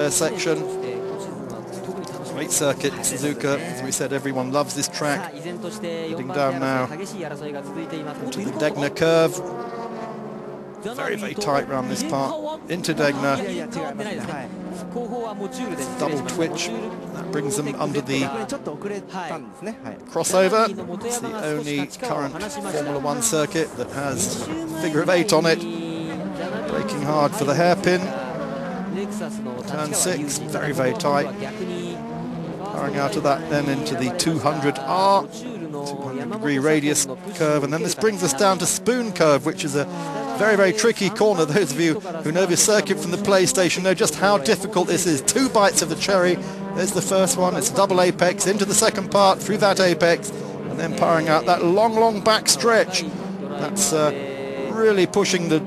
section. Great circuit, Suzuka. As we said, everyone loves this track. Heading down now into the Degner curve. Very, very tight round this part. Into Degner. Double twitch. That brings them under the crossover. It's the only current Formula 1 circuit that has figure of 8 on it. Braking hard for the hairpin. Turn 6, very, very tight. Powering out of that then into the 200R, 200-degree radius curve, and then this brings us down to Spoon Curve, which is a very, very tricky corner. Those of you who know this circuit from the PlayStation know just how difficult this is. 2 bites of the cherry. There's the first one. It's a double apex into the second part, through that apex, and then powering out that long, long back stretch. That's really pushing the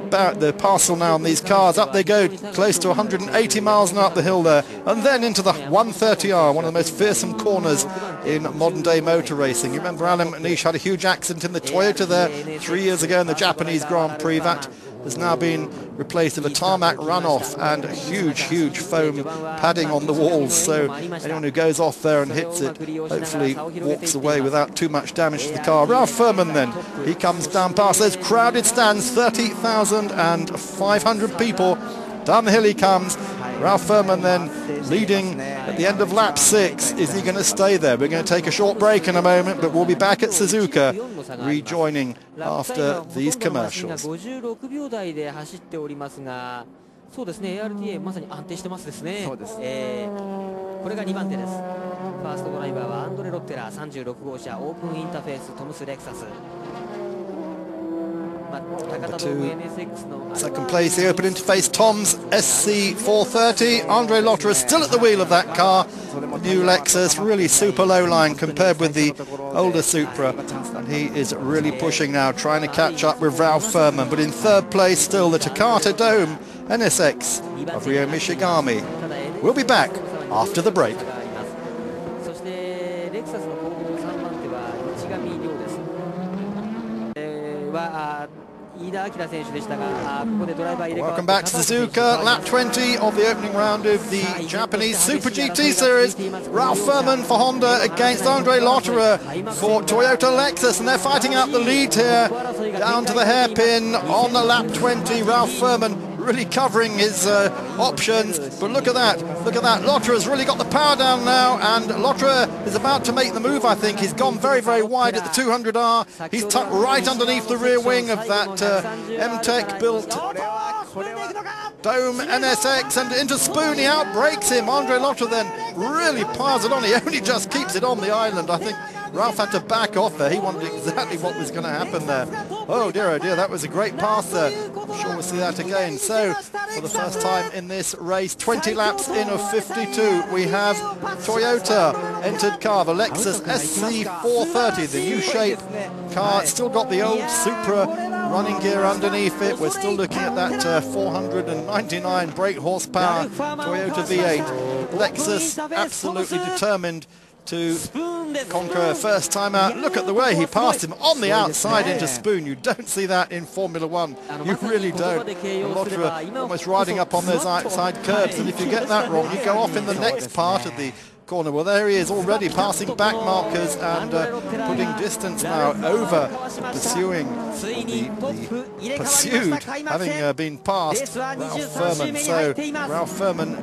parcel now on these cars. Up they go, close to 180 miles an hour up the hill there, and then into the 130R, one of the most fearsome corners in modern day motor racing. You remember Alan McNeish had a huge accident in the Toyota there 3 years ago in the Japanese Grand Prix. That has now been replaced with a tarmac runoff and a huge, huge foam padding on the walls, so anyone who goes off there and hits it hopefully walks away without too much damage to the car. Ralph Furman then, he comes down past those crowded stands, 30,500 people. Down the hill he comes. Ralph Furman then leading at the end of lap 6. Is he going to stay there? We're going to take a short break in a moment, but we'll be back at Suzuka rejoining after these commercials. そうですね、ARTA まさに安定してますですね。そうです。これが2番手です。ファーストドライバーはアンドレ・ロッテラー36号車オープンインターフェーストムス・レクサス。Second place, the open interface, Tom's SC430. Andre Lotterer still at the wheel of that car. New Lexus, really super low line compared with the older Supra. And he is really pushing now, trying to catch up with Ralph Furman. But in third place still, the Takata Dome NSX of Ryo Mishigami. We'll be back after the break. 飯田明選手でしたが、ここでドライバー入れ替わって Welcome back to Suzuka, lap 20 of the opening round of the Japanese Super GT Series. Ralph Furman for Honda against Andre Lotterer for Toyota Lexus, and they're fighting out the lead here down to the hairpin on the lap 20. Ralph Furman really covering his options, but look at that, Lotterer's really got the power down now, and Lotterer is about to make the move. I think he's gone very, very wide at the 200R. He's tucked right underneath the rear wing of that M-Tech built Dome NSX, and into Spoon. He outbrakes him. Andre Lotterer then really piles it on. He only just keeps it on the island. I think Ralph had to back off there. He wondered exactly what was going to happen there. Oh dear, that was a great pass there. I'm sure we'll see that again. So, for the first time in this race, 20 laps in of 52, we have Toyota entered car, the Lexus SC430, the U-shape car. It's still got the old Supra running gear underneath it. We're still looking at that 499 brake horsepower Toyota V8. Lexus absolutely determined to conquer first time out. Look at the way he passed him on the outside into Spoon. You don't see that in Formula 1. You really don't. Lotterer almost riding up on those outside curbs, and if you get that wrong, you go off in the next part of the corner. Well, there he is already passing back markers and putting distance now over the pursued, having been passed Ralph Furman. So Ralph Furman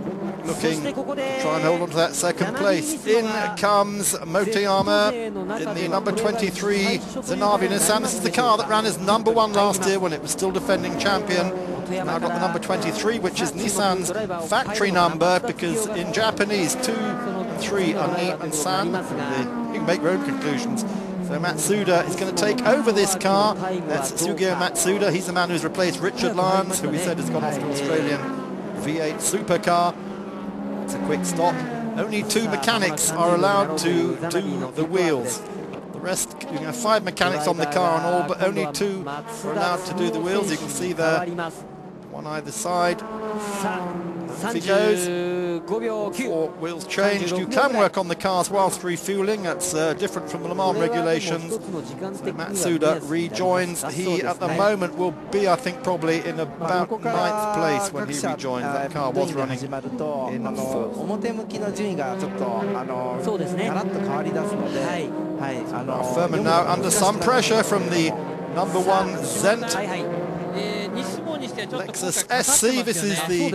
looking to try and hold on to that second place. In comes Motoyama in the number 23 Zanavi Nissan. This is the car that ran as number 1 last year when it was still defending champion. Now got the number 23, which is Nissan's factory number, because in Japanese 2 and 3 are Nissan. You can make your own conclusions. So Matsuda is going to take over this car. That's Sugio Matsuda. He's the man who's replaced Richard Lyons, who we said has gone off to Australian V8 supercar. It's a quick stop. Only 2 mechanics are allowed to do the wheels. The rest, you can have 5 mechanics on the car and all, but only 2 are allowed to do the wheels. You can see there one either side. Off he goes. 4 wheels changed. You can work on the cars whilst refueling. That's different from the Le Mans regulations. So Matsuda rejoins. He at the moment will be, I think, probably in about 9th place when he rejoins. That car was running in 4th. Furman now under some pressure from the number 1 Zent Lexus SC. This is the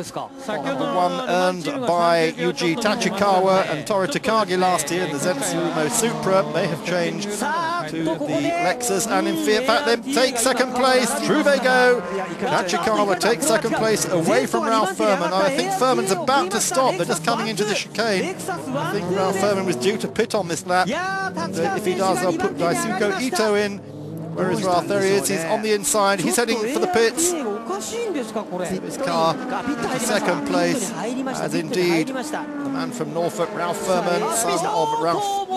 number 1 earned by Yuji Tachikawa and Toru Takagi last year. The Zent Surumo Supra may have changed to the Lexus, and in fact they take 2nd place. Through they go. Tachikawa takes 2nd place away from Ralph Furman. I think Furman's about to stop. They're just coming into the chicane. I think Ralph Furman was due to pit on this lap, and if he does, they'll put Daisuke Ito in. Where is Ralph? There he is. He's on the inside. He's heading for the pits. His car into 2nd place, as indeed the man from Norfolk, Ralph Furman, son of Ralph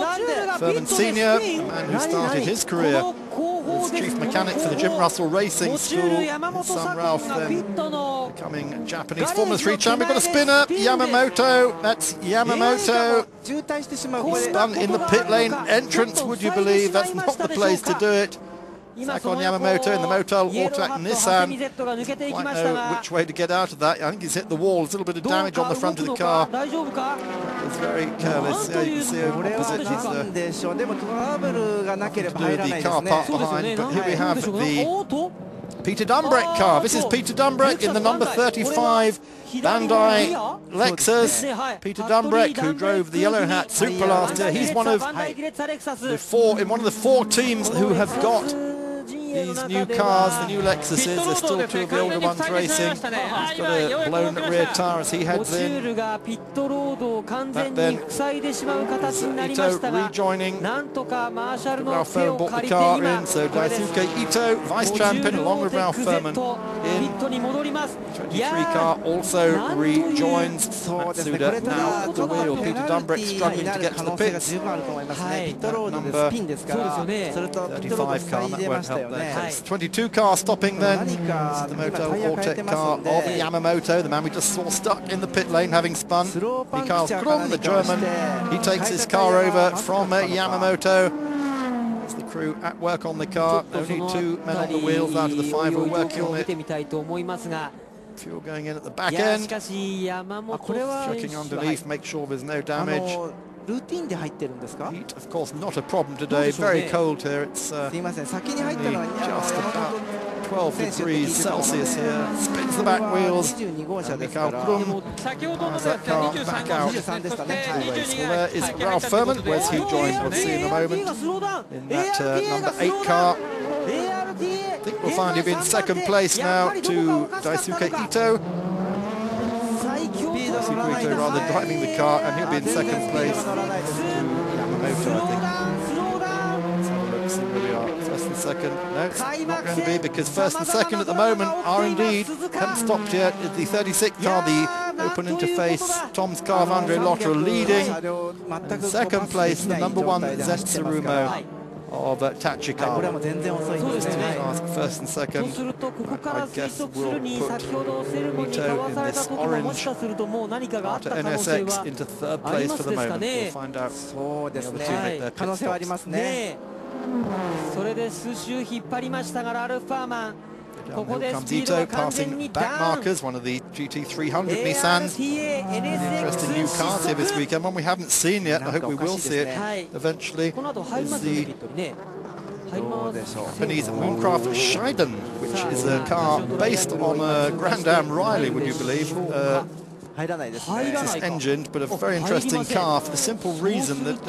Furman Sr., the man who started his career as chief mechanic for the Jim Russell Racing School. His son Ralph then becoming Japanese Formula 3 champion. Got a spinner, Yamamoto. That's Yamamoto. He spun in the pit lane entrance, would you believe? That's not the place to do it. Sakon Yamamoto in the Motel Automatic Nissan. Doesn't quite know which way to get out of that. I think he's hit the wall. There's a little bit of damage on the front of the car. It's very careless. Yeah, you can see opposite he's to do the car park behind. But here we have the Peter Dumbrek car. This is Peter Dumbrek in the number 35 Bandai Lexus. Peter Dumbrek, who drove the Yellow Hat Supra last year. He's one of the 4 teams who have got these new cars, the new Lexuses. There's still 2 of the older ones racing. He's got a blown rear tyre as he heads in. Back then, Ito rejoining. Ralph Furman brought the car in, so Daisuke Ito, vice champion, along with Ralph Furman in. 23 car also rejoins. Matsuda now at the wheel. Peter Dumbrek struggling to get to the pits. That number 35 car, that won't help there. 22 car stopping then. This is the Moto Vortec car of Yamamoto, the man we just saw stuck in the pit lane having spun. Mikael Krum, the German, he takes his car over from Yamamoto. It's the crew at work on the car. Only 2 men on the wheels out of the 5 who are working on it. Fuel going in at the back end. Checking underneath, make sure there's no damage. Heat, of course, not a problem today. Very cold here. It's only just about 12 degrees Celsius here. Spins the back wheels. And Mikael Krum has that car back out. Well, there is Ralph Furman. Where's he joined? We'll see in a moment. In that number 8 car. I think we'll find him in 2nd place now to Daisuke Ito. Daisuke Ito rather driving the car, and he'll be in 2nd place to Yamamoto, I think. Let's have a look, see where we are. 1st and 2nd. No, it's not going to be, because 1st and 2nd at the moment are indeed, haven't stopped yet, is the 36th car, the open interface Tom's car of Andre Lotterer leading. And 2nd place, the number 1 Zent Tsurumo of Tachikawa. Ask 1st and 2nd. I guess we'll put Ito in this orange Tata NSX into 3rd place for the moment. We'll find out the other 2 make their pit stops. Here comes Ito passing back markers, one of the GT300 Nissans. Interesting new cars here this weekend, one we haven't seen yet. I hope we will see it eventually. Is the Japanese Mooncraft Scheiden, which is a car based on a Grand Am Riley, would you believe? It's engined, but a very interesting car for the simple reason that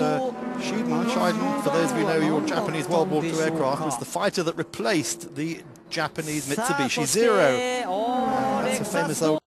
Scheiden, for those of you who know your Japanese World War II aircraft, was the fighter that replaced the Japanese Mitsubishi Zero. That's a famous old